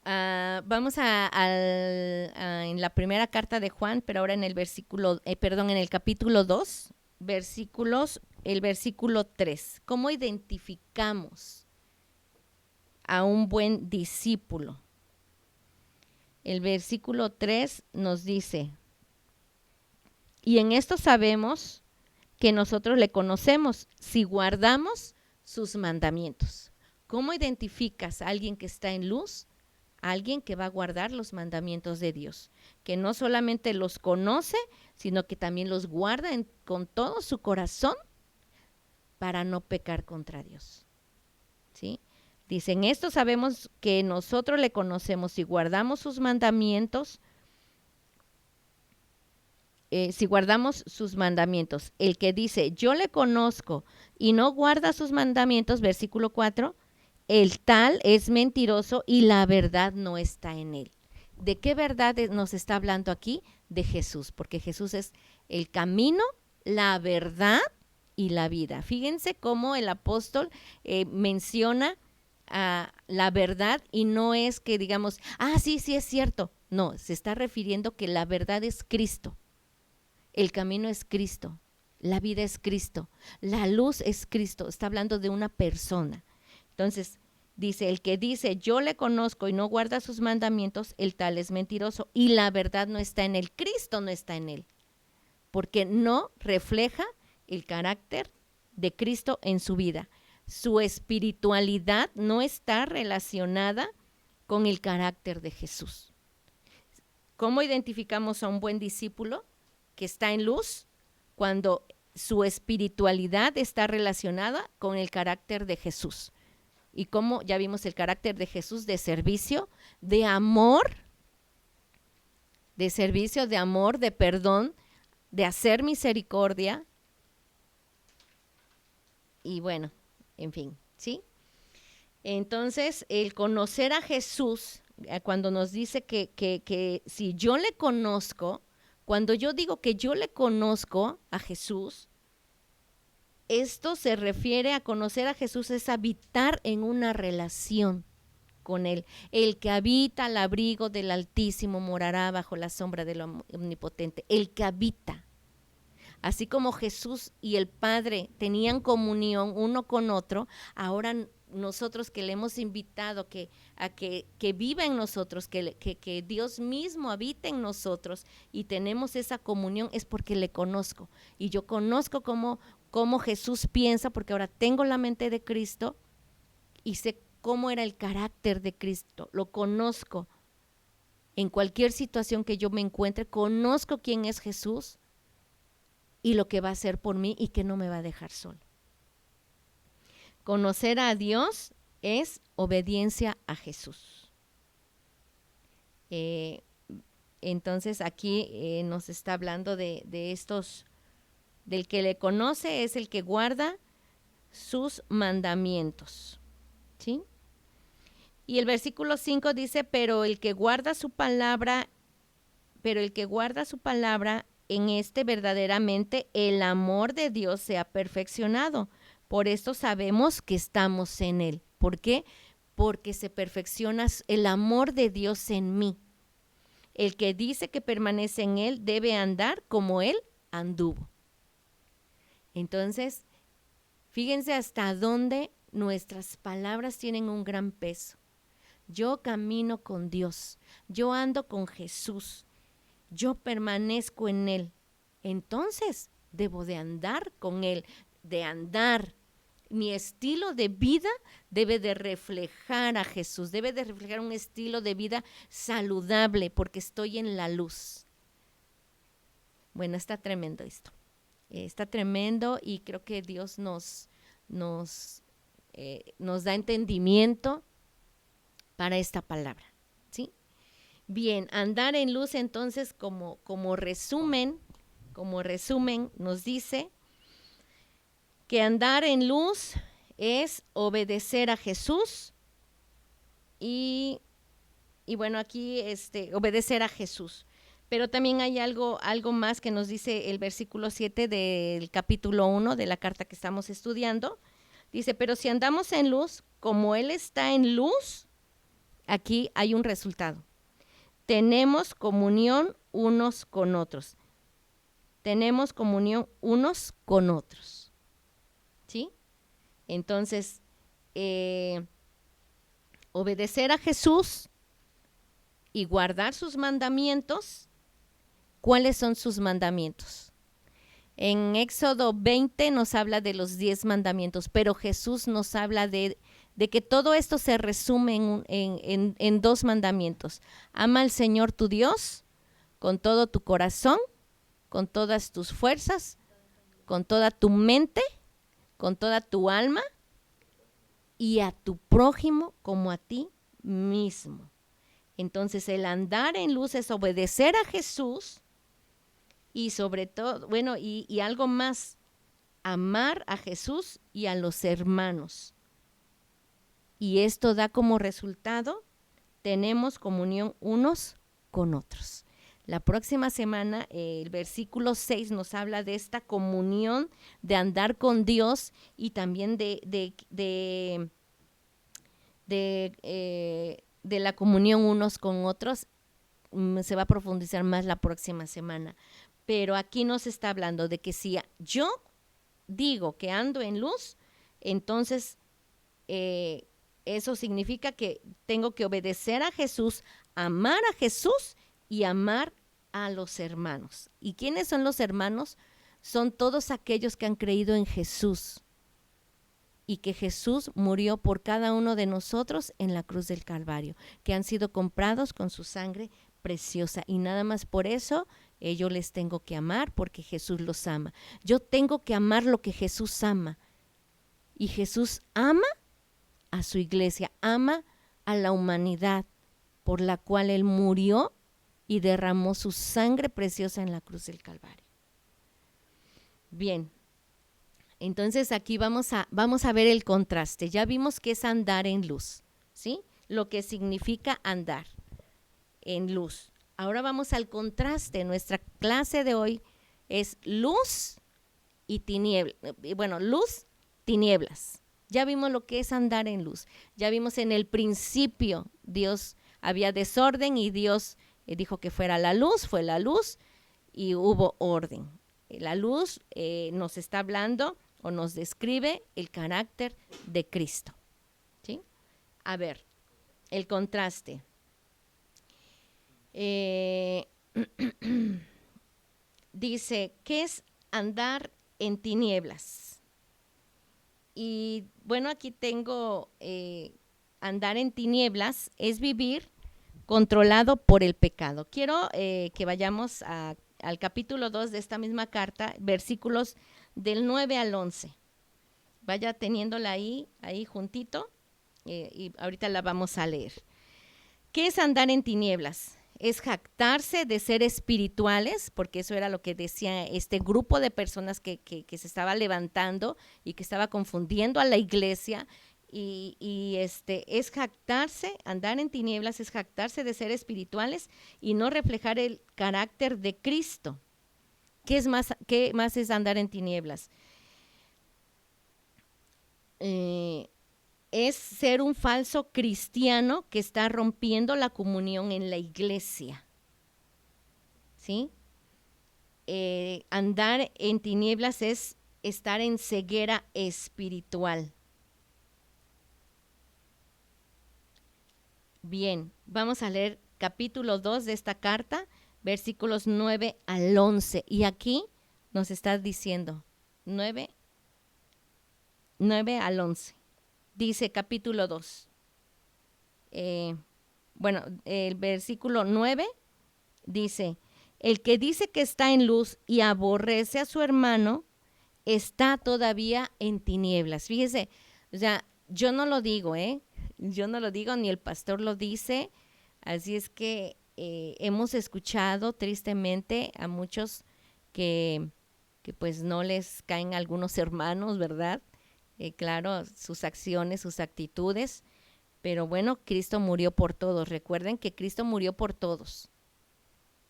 vamos en la primera carta de Juan, pero ahora en el en el capítulo 2, el versículo 3. ¿Cómo identificamos a un buen discípulo? El versículo 3 nos dice, y en esto sabemos que nosotros le conocemos si guardamos sus mandamientos. ¿Cómo identificas a alguien que está en luz? Alguien que va a guardar los mandamientos de Dios, que no solamente los conoce, sino que también los guarda con todo su corazón para no pecar contra Dios. ¿Sí? Dicen, esto sabemos que nosotros le conocemos y guardamos sus mandamientos. Si guardamos sus mandamientos, el que dice, yo le conozco y no guarda sus mandamientos, versículo 4, el tal es mentiroso y la verdad no está en él. ¿De qué verdad nos está hablando aquí? De Jesús, porque Jesús es el camino, la verdad y la vida. Fíjense cómo el apóstol menciona la verdad y no es que digamos, sí es cierto. No, se está refiriendo que la verdad es Cristo. El camino es Cristo, la vida es Cristo, la luz es Cristo. Está hablando de una persona. Entonces, dice, el que dice, yo le conozco y no guarda sus mandamientos, el tal es mentiroso y la verdad no está en él. Cristo no está en él, porque no refleja el carácter de Cristo en su vida. Su espiritualidad no está relacionada con el carácter de Jesús. ¿Cómo identificamos a un buen discípulo que está en luz? Cuando su espiritualidad está relacionada con el carácter de Jesús. Y como ya vimos el carácter de Jesús de servicio, de amor, de perdón, de hacer misericordia. Y bueno, en fin, ¿sí? Entonces, el conocer a Jesús, cuando nos dice que si yo le conozco, cuando yo digo que yo le conozco a Jesús, esto se refiere a conocer a Jesús, es habitar en una relación. con él. El que habita al abrigo del Altísimo morará bajo la sombra del Omnipotente. El que habita. Así como Jesús y el Padre tenían comunión uno con otro, ahora nosotros que le hemos invitado a que viva en nosotros, que Dios mismo habita en nosotros y tenemos esa comunión, es porque le conozco. Y yo conozco cómo Jesús piensa, porque ahora tengo la mente de Cristo y sé cómo era el carácter de Cristo. Lo conozco. En cualquier situación que yo me encuentre, conozco quién es Jesús y lo que va a hacer por mí y que no me va a dejar solo. Conocer a Dios es obediencia a Jesús. Entonces aquí nos está hablando de estos, del que le conoce es el que guarda sus mandamientos. ¿Sí? Y el versículo 5 dice, pero el que guarda su palabra, en este verdaderamente el amor de Dios se ha perfeccionado. Por esto sabemos que estamos en él. ¿Por qué? Porque se perfecciona el amor de Dios en mí. El que dice que permanece en él debe andar como él anduvo. Entonces, fíjense hasta dónde nuestras palabras tienen un gran peso. Yo camino con Dios, yo ando con Jesús, yo permanezco en él. Entonces, debo de andar con él, de andar. Mi estilo de vida debe de reflejar a Jesús, debe de reflejar un estilo de vida saludable porque estoy en la luz. Bueno, está tremendo esto. Está tremendo y creo que Dios nos da entendimiento para esta palabra, ¿sí? Bien, andar en luz entonces como resumen nos dice que andar en luz es obedecer a Jesús y bueno, aquí obedecer a Jesús. Pero también hay algo más que nos dice el versículo 7 del capítulo 1 de la carta que estamos estudiando. Dice, pero si andamos en luz, como Él está en luz, aquí hay un resultado. Tenemos comunión unos con otros. Tenemos comunión unos con otros. ¿Sí? Entonces, obedecer a Jesús y guardar sus mandamientos. ¿Cuáles son sus mandamientos? En Éxodo 20 nos habla de los 10 mandamientos, pero Jesús nos habla de que todo esto se resume en 2 mandamientos. Ama al Señor tu Dios con todo tu corazón, con todas tus fuerzas, con toda tu mente, con toda tu alma y a tu prójimo como a ti mismo. Entonces el andar en luz es obedecer a Jesús y sobre todo, bueno, y algo más, amar a Jesús y a los hermanos. Y esto da como resultado, tenemos comunión unos con otros. La próxima semana, el versículo 6 nos habla de esta comunión, de andar con Dios y también de la comunión unos con otros. Se va a profundizar más la próxima semana. Pero aquí nos está hablando de que si yo digo que ando en luz, entonces eso significa que tengo que obedecer a Jesús, amar a Jesús y amar a los hermanos. ¿Y quiénes son los hermanos? Son todos aquellos que han creído en Jesús y que Jesús murió por cada uno de nosotros en la cruz del Calvario, que han sido comprados con su sangre preciosa y nada más por eso yo les tengo que amar porque Jesús los ama. Yo tengo que amar lo que Jesús ama y Jesús ama a su iglesia, ama a la humanidad por la cual Él murió y derramó su sangre preciosa en la cruz del Calvario. Bien, entonces aquí vamos a ver el contraste. Ya vimos que es andar en luz, ¿sí? Lo que significa andar en luz. Ahora vamos al contraste. Nuestra clase de hoy es luz y tinieblas. Bueno, luz, tinieblas, Ya vimos lo que es andar en luz. Ya vimos en el principio, Dios había desorden y Dios dijo que fuera la luz, fue la luz y hubo orden. La luz nos está hablando o nos describe el carácter de Cristo. ¿Sí? A ver, el contraste. Dice, ¿qué es andar en tinieblas? Y bueno, aquí tengo, andar en tinieblas es vivir controlado por el pecado. Quiero que vayamos al capítulo 2 de esta misma carta, versículos del 9 al 11. Vaya teniéndola ahí juntito, y ahorita la vamos a leer. ¿Qué es andar en tinieblas? Es jactarse de ser espirituales, porque eso era lo que decía este grupo de personas que se estaba levantando y que estaba confundiendo a la iglesia. Y es jactarse, andar en tinieblas es jactarse de ser espirituales y no reflejar el carácter de Cristo. ¿Qué más es andar en tinieblas? Es ser un falso cristiano que está rompiendo la comunión en la iglesia. ¿Sí? Andar en tinieblas es estar en ceguera espiritual. Bien, vamos a leer capítulo 2 de esta carta, versículos 9 al 11. Y aquí nos está diciendo 9 al 11. Dice capítulo 2. El versículo 9 dice, el que dice que está en luz y aborrece a su hermano, está todavía en tinieblas. Fíjese, o sea, yo no lo digo, yo no lo digo, ni el pastor lo dice. Así es que hemos escuchado tristemente a muchos que pues no les caen algunos hermanos, ¿verdad? Claro, sus acciones, sus actitudes, pero bueno, Cristo murió por todos. Recuerden que Cristo murió por todos.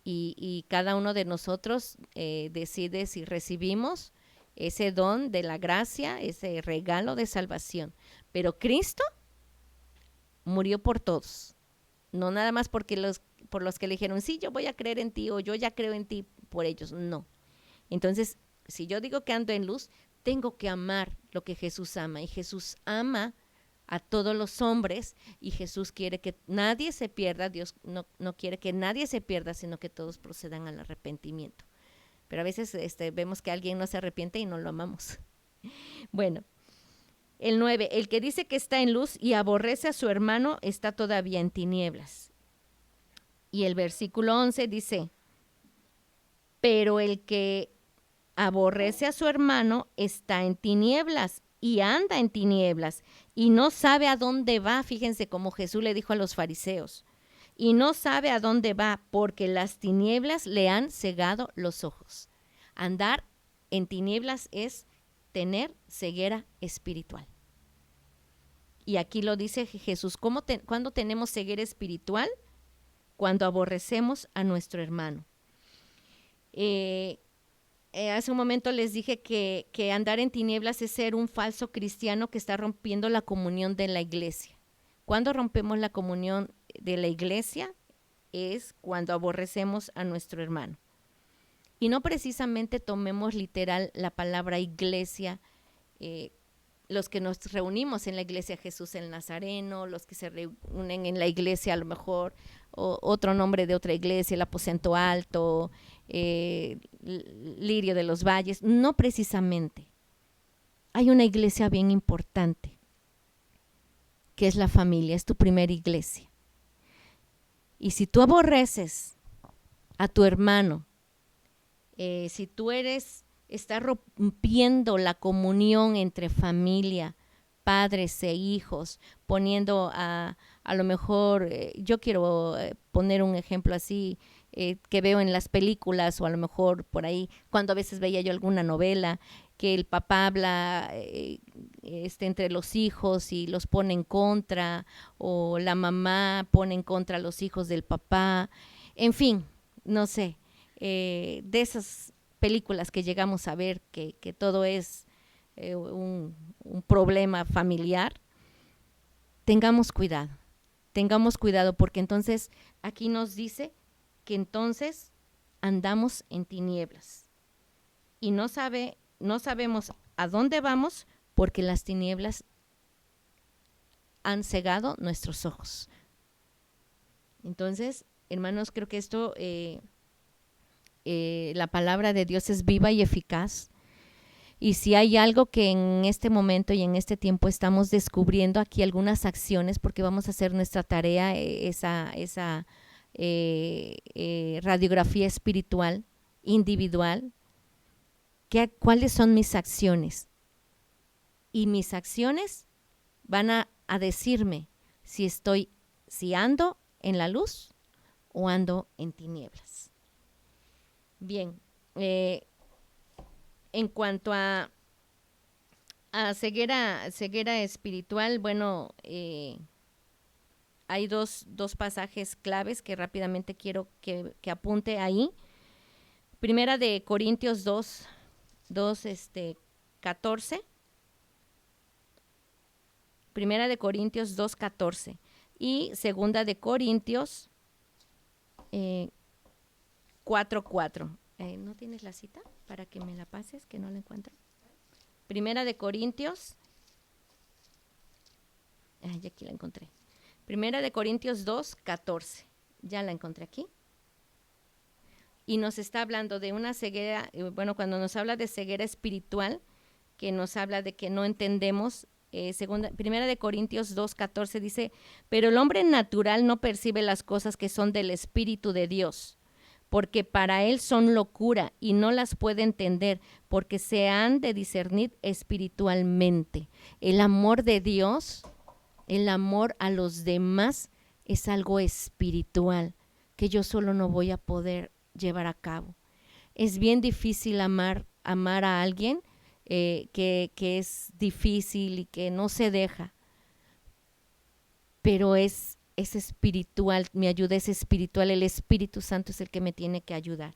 Y cada uno de nosotros decide si recibimos ese don de la gracia, ese regalo de salvación. Pero Cristo murió por todos. No nada más por los que le dijeron, sí, yo voy a creer en ti o yo ya creo en ti por ellos. No. Entonces, si yo digo que ando en luz, tengo que amar lo que Jesús ama. Y Jesús ama a todos los hombres y Jesús quiere que nadie se pierda. Dios no quiere que nadie se pierda, sino que todos procedan al arrepentimiento. Pero a veces vemos que alguien no se arrepiente y no lo amamos. Bueno, el 9, el que dice que está en luz y aborrece a su hermano está todavía en tinieblas. Y el versículo 11 dice, pero el que aborrece a su hermano está en tinieblas y anda en tinieblas y no sabe a dónde va. Fíjense como Jesús le dijo a los fariseos, y no sabe a dónde va porque las tinieblas le han cegado los ojos. Andar en tinieblas es tener ceguera espiritual. Y aquí lo dice Jesús, ¿cuándo tenemos ceguera espiritual? Cuando aborrecemos a nuestro hermano. Hace un momento les dije que andar en tinieblas es ser un falso cristiano que está rompiendo la comunión de la iglesia. ¿Cuándo rompemos la comunión de la iglesia? Es cuando aborrecemos a nuestro hermano. Y no precisamente tomemos literal la palabra iglesia, los que nos reunimos en la iglesia Jesús el Nazareno, los que se reúnen en la iglesia a lo mejor, o otro nombre de otra iglesia, el Aposento Alto, Lirio de los Valles, no precisamente. Hay una iglesia bien importante, que es la familia, es tu primera iglesia. Y si tú aborreces a tu hermano, si tú estás rompiendo la comunión entre familia, padres e hijos, poniendo a lo mejor, yo quiero poner un ejemplo así, que veo en las películas o a lo mejor por ahí, cuando a veces veía yo alguna novela, que el papá habla entre los hijos y los pone en contra, o la mamá pone en contra a los hijos del papá, en fin, no sé, de esas películas que llegamos a ver que todo es un problema familiar, tengamos cuidado, porque entonces aquí nos dice que entonces andamos en tinieblas y no sabemos a dónde vamos porque las tinieblas han cegado nuestros ojos. Entonces, hermanos, creo que esto, la palabra de Dios es viva y eficaz. Y si hay algo que en este momento y en este tiempo estamos descubriendo aquí algunas acciones, porque vamos a hacer nuestra tarea, esa radiografía espiritual individual, ¿cuáles son mis acciones? Y mis acciones van a decirme si ando en la luz o ando en tinieblas. Bien, en cuanto a ceguera espiritual, bueno, hay dos pasajes claves que rápidamente quiero que apunte ahí. Primera de Corintios 14. Primera de Corintios 2:14 y segunda de Corintios 4:4. ¿No tienes la cita para que me la pases, que no la encuentro? Primera de Corintios, ya aquí la encontré. Primera de Corintios 2:14, ya la encontré aquí. Y nos está hablando de una ceguera, cuando nos habla de ceguera espiritual, que nos habla de que no entendemos. Primera de Corintios 2:14 dice, pero el hombre natural no percibe las cosas que son del Espíritu de Dios, porque para él son locura y no las puede entender, porque se han de discernir espiritualmente. El amor de Dios, el amor a los demás es algo espiritual que yo solo no voy a poder llevar a cabo. Es bien difícil amar a alguien que es difícil y que no se deja, pero es espiritual, mi ayuda es espiritual, el Espíritu Santo es el que me tiene que ayudar.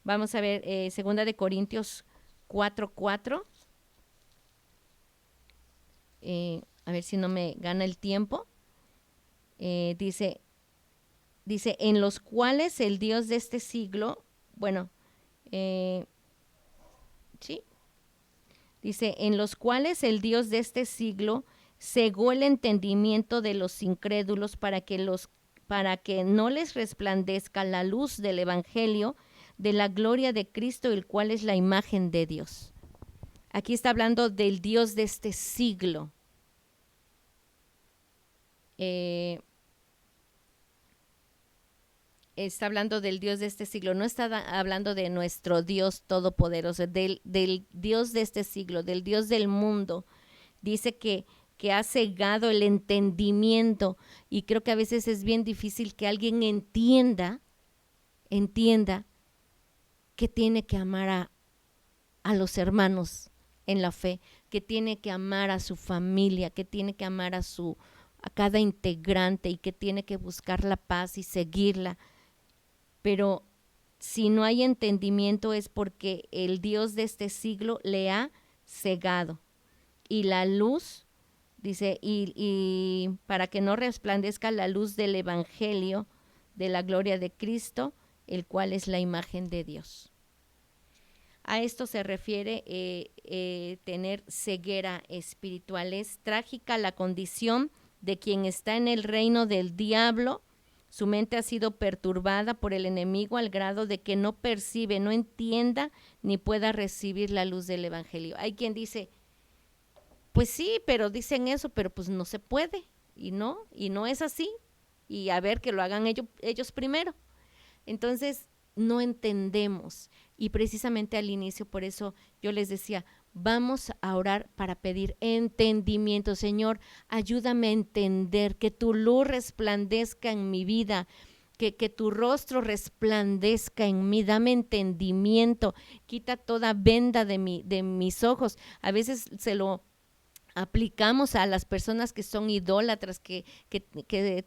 Vamos a ver, segunda de Corintios 4:4, a ver si no me gana el tiempo. Dice, en los cuales el Dios de este siglo, sí, dice, en los cuales el Dios de este siglo cegó el entendimiento de los incrédulos para que no les resplandezca la luz del Evangelio de la gloria de Cristo, el cual es la imagen de Dios. Aquí está hablando del Dios de este siglo. Está hablando del Dios de este siglo, no está hablando de nuestro Dios todopoderoso, del Dios de este siglo, del Dios del mundo. Dice que ha cegado el entendimiento, y creo que a veces es bien difícil que alguien entienda que tiene que amar a los hermanos en la fe, que tiene que amar a su familia, que tiene que amar a cada integrante y que tiene que buscar la paz y seguirla. Pero si no hay entendimiento es porque el Dios de este siglo le ha cegado. Y la luz, dice, y para que no resplandezca la luz del Evangelio de la gloria de Cristo, el cual es la imagen de Dios. A esto se refiere tener ceguera espiritual. Es trágica la condición de quien está en el reino del diablo. Su mente ha sido perturbada por el enemigo al grado de que no percibe, no entienda ni pueda recibir la luz del Evangelio. Hay quien dice, pues sí, pero dicen eso, pero pues no se puede, y no es así, y a ver que lo hagan ellos primero. Entonces no entendemos, y precisamente al inicio, por eso yo les decía, vamos a orar para pedir entendimiento. Señor, ayúdame a entender, que tu luz resplandezca en mi vida, que tu rostro resplandezca en mí, dame entendimiento, quita toda venda de mis ojos. A veces se lo aplicamos a las personas que son idólatras, que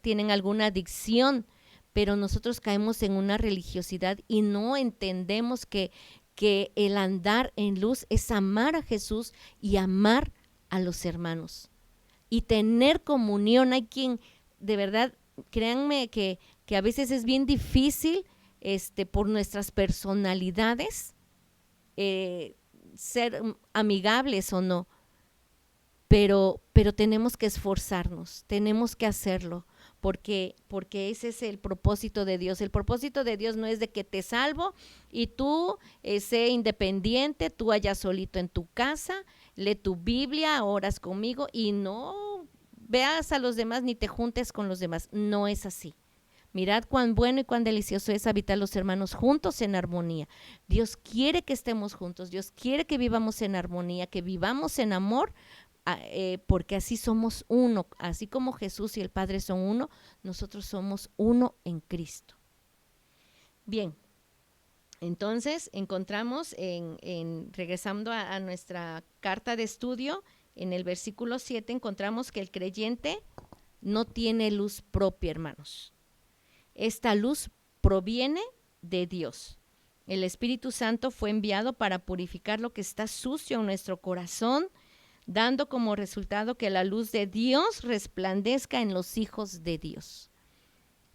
tienen alguna adicción, pero nosotros caemos en una religiosidad y no entendemos que que el andar en luz es amar a Jesús y amar a los hermanos y tener comunión. Hay quien, de verdad, créanme que a veces es bien difícil por nuestras personalidades ser amigables o no, pero tenemos que esforzarnos, tenemos que hacerlo, porque ese es el propósito de Dios. El propósito de Dios no es de que te salvo y tú sé independiente, tú allá solito en tu casa, lee tu Biblia, oras conmigo y no veas a los demás ni te juntes con los demás. No es así. Mirad cuán bueno y cuán delicioso es habitar los hermanos juntos en armonía. Dios quiere que estemos juntos, Dios quiere que vivamos en armonía, que vivamos en amor, porque así somos uno, así como Jesús y el Padre son uno, nosotros somos uno en Cristo. Bien, entonces encontramos regresando a nuestra carta de estudio, en el versículo 7 encontramos que el creyente no tiene luz propia, hermanos. Esta luz proviene de Dios. El Espíritu Santo fue enviado para purificar lo que está sucio en nuestro corazón, dando como resultado que la luz de Dios resplandezca en los hijos de Dios.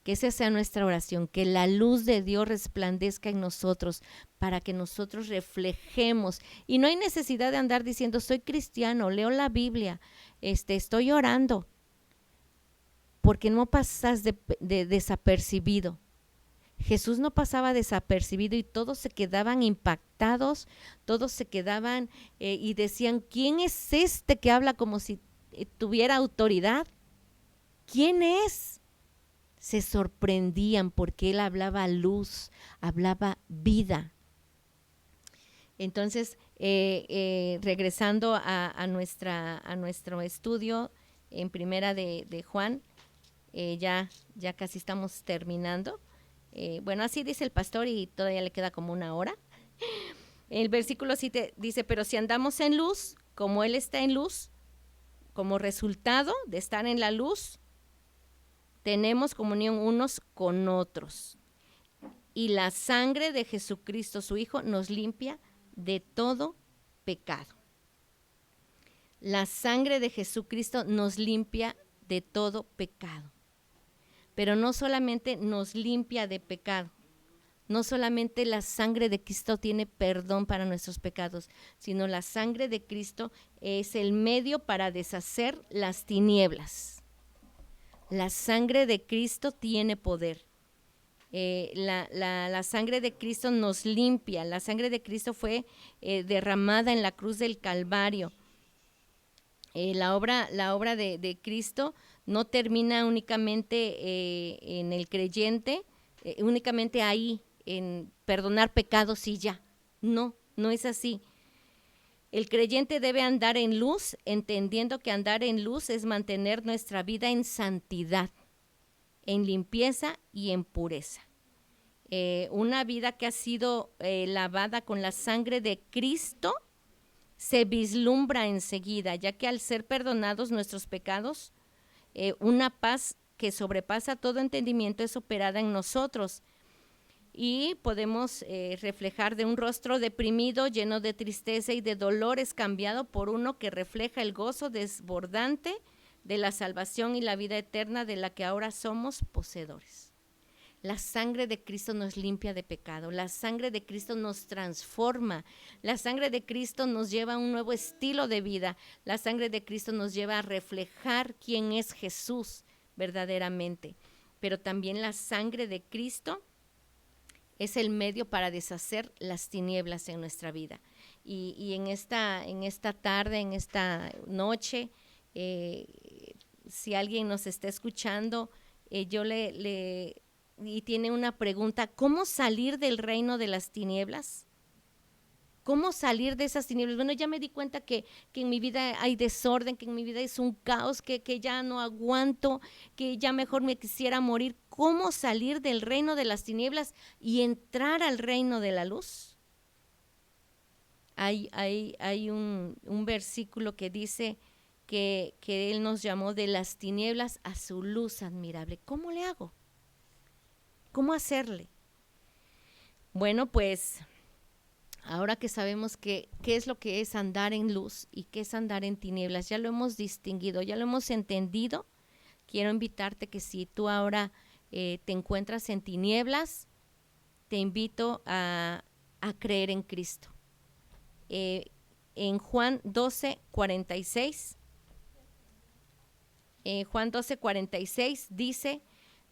Que esa sea nuestra oración, que la luz de Dios resplandezca en nosotros para que nosotros reflejemos. Y no hay necesidad de andar diciendo, soy cristiano, leo la Biblia, estoy orando, porque no pasas de desapercibido. Jesús no pasaba desapercibido y todos se quedaban impactados, todos se quedaban y decían, ¿quién es este que habla como si tuviera autoridad? ¿Quién es? Se sorprendían porque él hablaba luz, hablaba vida. Entonces, regresando a nuestro estudio en primera de Juan, ya casi estamos terminando. Bueno, así dice el pastor y todavía le queda como una hora. El versículo 7 dice, pero si andamos en luz, como Él está en luz, como resultado de estar en la luz, tenemos comunión unos con otros. Y la sangre de Jesucristo, su Hijo, nos limpia de todo pecado. La sangre de Jesucristo nos limpia de todo pecado. Pero no solamente nos limpia de pecado, no solamente la sangre de Cristo tiene perdón para nuestros pecados, sino la sangre de Cristo es el medio para deshacer las tinieblas. La sangre de Cristo tiene poder. La sangre de Cristo nos limpia. La sangre de Cristo fue derramada en la cruz del Calvario. La obra de Cristo no termina únicamente en el creyente, únicamente ahí, en perdonar pecados y ya. No es así. El creyente debe andar en luz, entendiendo que andar en luz es mantener nuestra vida en santidad, en limpieza y en pureza. Una vida que ha sido lavada con la sangre de Cristo se vislumbra enseguida, ya que al ser perdonados nuestros pecados, una paz que sobrepasa todo entendimiento es operada en nosotros y podemos reflejar de un rostro deprimido, lleno de tristeza y de dolores, cambiado por uno que refleja el gozo desbordante de la salvación y la vida eterna de la que ahora somos poseedores. La sangre de Cristo nos limpia de pecado, la sangre de Cristo nos transforma, la sangre de Cristo nos lleva a un nuevo estilo de vida, la sangre de Cristo nos lleva a reflejar quién es Jesús verdaderamente, pero también la sangre de Cristo es el medio para deshacer las tinieblas en nuestra vida. Y en esta tarde, en esta noche, si alguien nos está escuchando, yo y tiene una pregunta, ¿cómo salir del reino de las tinieblas? ¿Cómo salir de esas tinieblas? Bueno, ya me di cuenta que en mi vida hay desorden, que en mi vida es un caos, que ya no aguanto, que ya mejor me quisiera morir. ¿Cómo salir del reino de las tinieblas y entrar al reino de la luz? Hay un versículo que dice que Él nos llamó de las tinieblas a su luz admirable. ¿Cómo le hago? ¿Cómo hacerle? Bueno, pues ahora que sabemos qué es lo que es andar en luz y qué es andar en tinieblas, ya lo hemos distinguido, ya lo hemos entendido, quiero invitarte que si tú ahora te encuentras en tinieblas, te invito a creer en Cristo. En Juan 12:46, Juan 12:46 dice: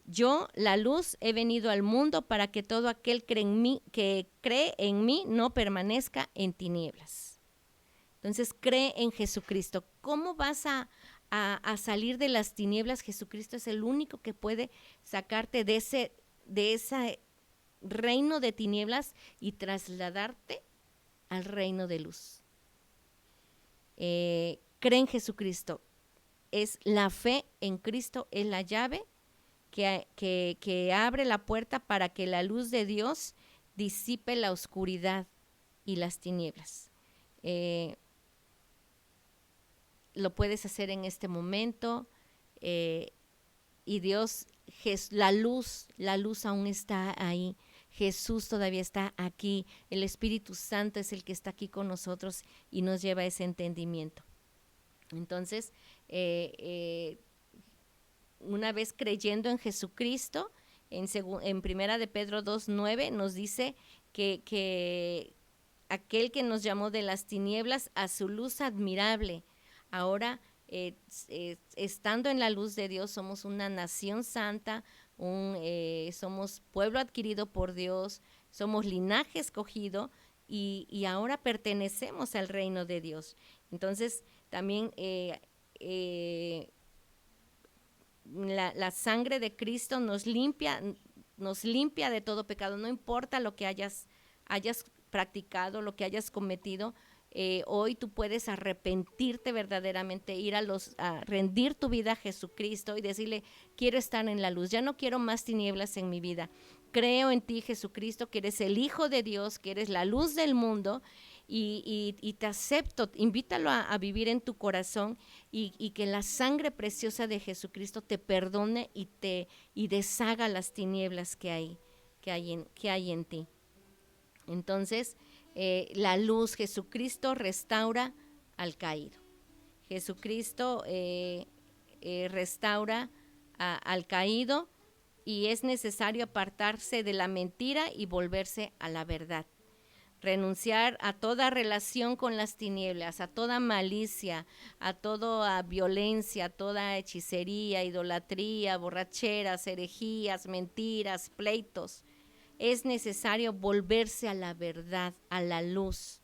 yo, la luz, he venido al mundo para que todo aquel que cree en mí no permanezca en tinieblas. Entonces, cree en Jesucristo. ¿Cómo vas a salir de las tinieblas? Jesucristo es el único que puede sacarte de ese reino de tinieblas y trasladarte al reino de luz. Cree en Jesucristo. Es la fe en Cristo, es la llave que abre la puerta para que la luz de Dios disipe la oscuridad y las tinieblas. Lo puedes hacer en este momento, y Dios, la luz aún está ahí. Jesús todavía está aquí. El Espíritu Santo es el que está aquí con nosotros y nos lleva a ese entendimiento. Entonces, una vez creyendo en Jesucristo, en Primera de Pedro 2:9 nos dice que aquel que nos llamó de las tinieblas a su luz admirable. Ahora, estando en la luz de Dios, somos una nación santa, somos pueblo adquirido por Dios, somos linaje escogido y ahora pertenecemos al reino de Dios. Entonces, también la sangre de Cristo nos limpia de todo pecado, no importa lo que hayas practicado, lo que hayas cometido. Hoy tú puedes arrepentirte verdaderamente, ir a rendir tu vida a Jesucristo y decirle: quiero estar en la luz, ya no quiero más tinieblas en mi vida. Creo en ti, Jesucristo, que eres el Hijo de Dios, que eres la luz del mundo, y te acepto. Invítalo a vivir en tu corazón y que la sangre preciosa de Jesucristo te perdone y deshaga las tinieblas que hay en ti. Entonces, la luz, Jesucristo restaura al caído. Jesucristo restaura al caído, y es necesario apartarse de la mentira y volverse a la verdad. Renunciar a toda relación con las tinieblas, a toda malicia, a toda violencia, a toda hechicería, idolatría, borracheras, herejías, mentiras, pleitos. Es necesario volverse a la verdad, a la luz,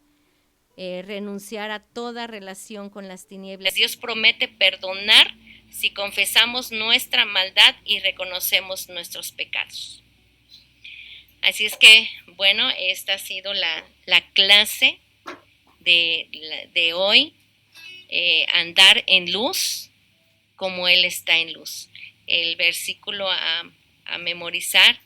renunciar a toda relación con las tinieblas. Dios promete perdonar si confesamos nuestra maldad y reconocemos nuestros pecados. Así es que, bueno, esta ha sido la clase de hoy, andar en luz como Él está en luz. El versículo a memorizar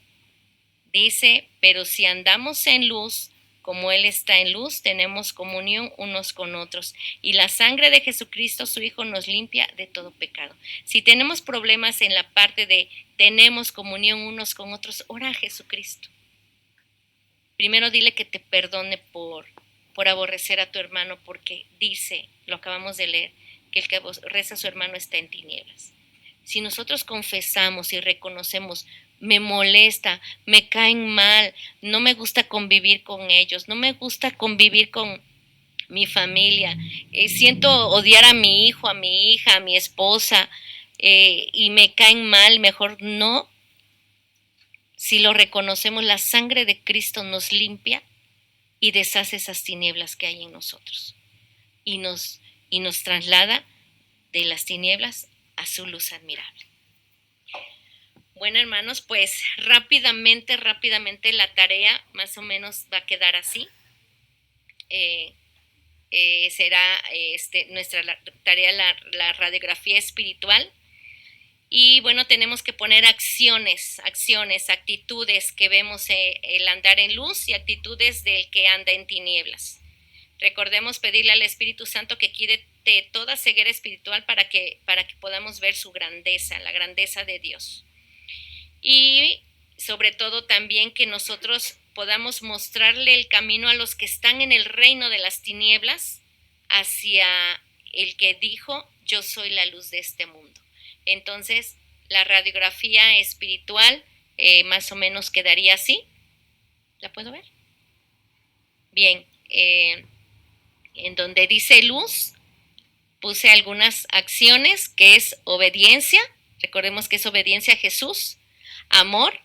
dice: pero si andamos en luz como Él está en luz, tenemos comunión unos con otros, y la sangre de Jesucristo, su Hijo, nos limpia de todo pecado. Si tenemos problemas en la parte de tenemos comunión unos con otros, ora a Jesucristo. Primero dile que te perdone por aborrecer a tu hermano, porque dice, lo acabamos de leer, que el que aborrece a su hermano está en tinieblas. Si nosotros confesamos y reconocemos: me molesta, me caen mal, no me gusta convivir con ellos, no me gusta convivir con mi familia, siento odiar a mi hijo, a mi hija, a mi esposa, y me caen mal, mejor no. Si lo reconocemos, la sangre de Cristo nos limpia y deshace esas tinieblas que hay en nosotros, y nos traslada de las tinieblas a su luz admirable. Bueno, hermanos, pues rápidamente la tarea más o menos va a quedar así. Será nuestra tarea la radiografía espiritual. Y bueno, tenemos que poner acciones, actitudes que vemos el andar en luz y actitudes del que anda en tinieblas. Recordemos pedirle al Espíritu Santo que quite toda ceguera espiritual para que podamos ver su grandeza, la grandeza de Dios. Y sobre todo también que nosotros podamos mostrarle el camino a los que están en el reino de las tinieblas hacia el que dijo, yo soy la luz de este mundo. Entonces, la radiografía espiritual más o menos quedaría así. ¿La puedo ver? Bien, en donde dice luz, puse algunas acciones, que es obediencia. Recordemos que es obediencia a Jesús, amor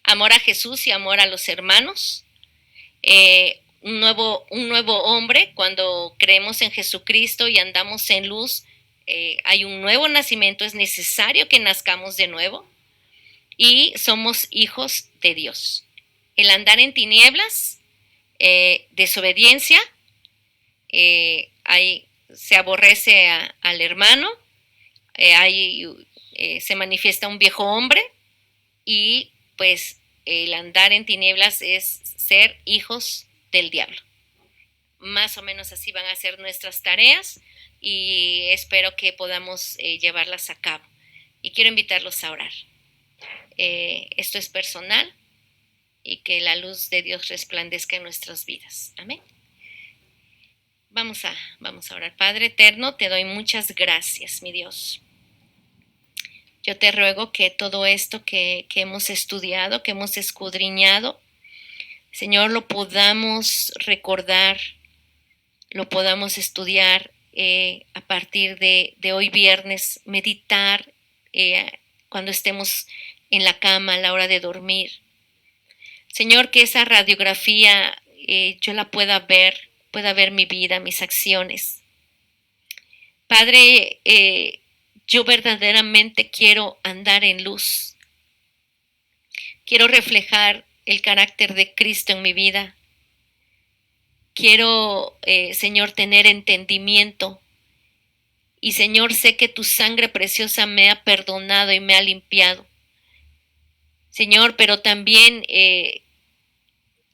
a Jesús y amor a los hermanos. Un nuevo hombre, cuando creemos en Jesucristo y andamos en luz, hay un nuevo nacimiento, es necesario que nazcamos de nuevo y somos hijos de Dios. El andar en tinieblas, desobediencia, se aborrece al hermano, se manifiesta un viejo hombre y pues el andar en tinieblas es ser hijos del diablo. Más o menos así van a ser nuestras tareas y espero que podamos llevarlas a cabo. Y quiero invitarlos a orar. Esto es personal y que la luz de Dios resplandezca en nuestras vidas. Amén. Vamos a orar. Padre eterno, te doy muchas gracias, mi Dios. Yo te ruego que todo esto que hemos estudiado, que hemos escudriñado, Señor, lo podamos recordar, lo podamos estudiar a partir de hoy viernes, meditar cuando estemos en la cama a la hora de dormir. Señor, que esa radiografía yo la pueda ver mi vida, mis acciones. Padre, yo verdaderamente quiero andar en luz. Quiero reflejar el carácter de Cristo en mi vida. Quiero, Señor, tener entendimiento. Y, Señor, sé que tu sangre preciosa me ha perdonado y me ha limpiado. Señor, pero también,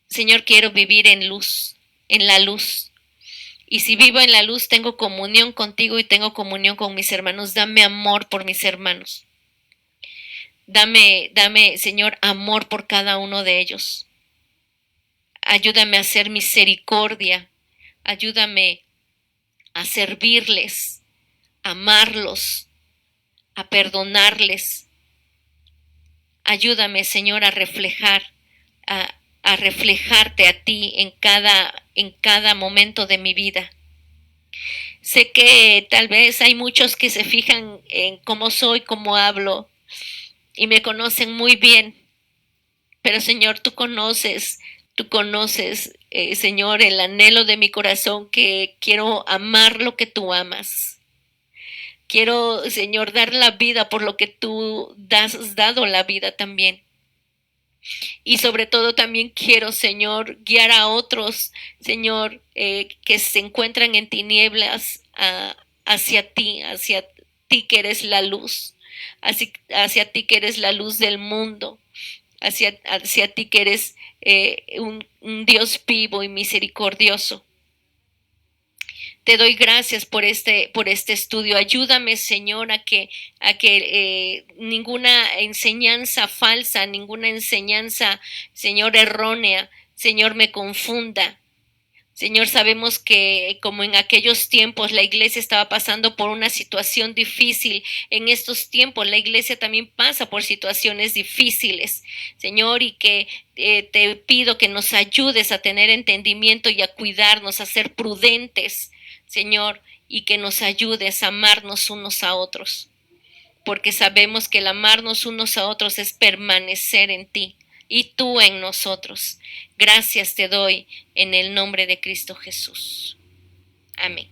Señor, quiero vivir en luz, en la luz. Y si vivo en la luz, tengo comunión contigo y tengo comunión con mis hermanos. Dame amor por mis hermanos. Dame, Señor, amor por cada uno de ellos. Ayúdame a hacer misericordia. Ayúdame a servirles, a amarlos, a perdonarles. Ayúdame, Señor, a reflejar, a reflejarte a ti en cada momento de mi vida. Sé que tal vez hay muchos que se fijan en cómo soy, cómo hablo y me conocen muy bien. Pero, Señor, tú conoces, Señor, el anhelo de mi corazón, que quiero amar lo que tú amas. Quiero, Señor, dar la vida por lo que tú has dado la vida también. Y sobre todo también quiero, Señor, guiar a otros, Señor, que se encuentran en tinieblas hacia ti que eres la luz, hacia ti que eres la luz del mundo, hacia ti que eres un Dios vivo y misericordioso. Te doy gracias por este estudio. Ayúdame, Señor, a que ninguna enseñanza falsa, ninguna enseñanza, Señor, errónea, Señor, me confunda. Señor, sabemos que como en aquellos tiempos la iglesia estaba pasando por una situación difícil, en estos tiempos la iglesia también pasa por situaciones difíciles, Señor, y que te pido que nos ayudes a tener entendimiento y a cuidarnos, a ser prudentes, Señor, y que nos ayudes a amarnos unos a otros, porque sabemos que el amarnos unos a otros es permanecer en ti y tú en nosotros. Gracias te doy en el nombre de Cristo Jesús. Amén.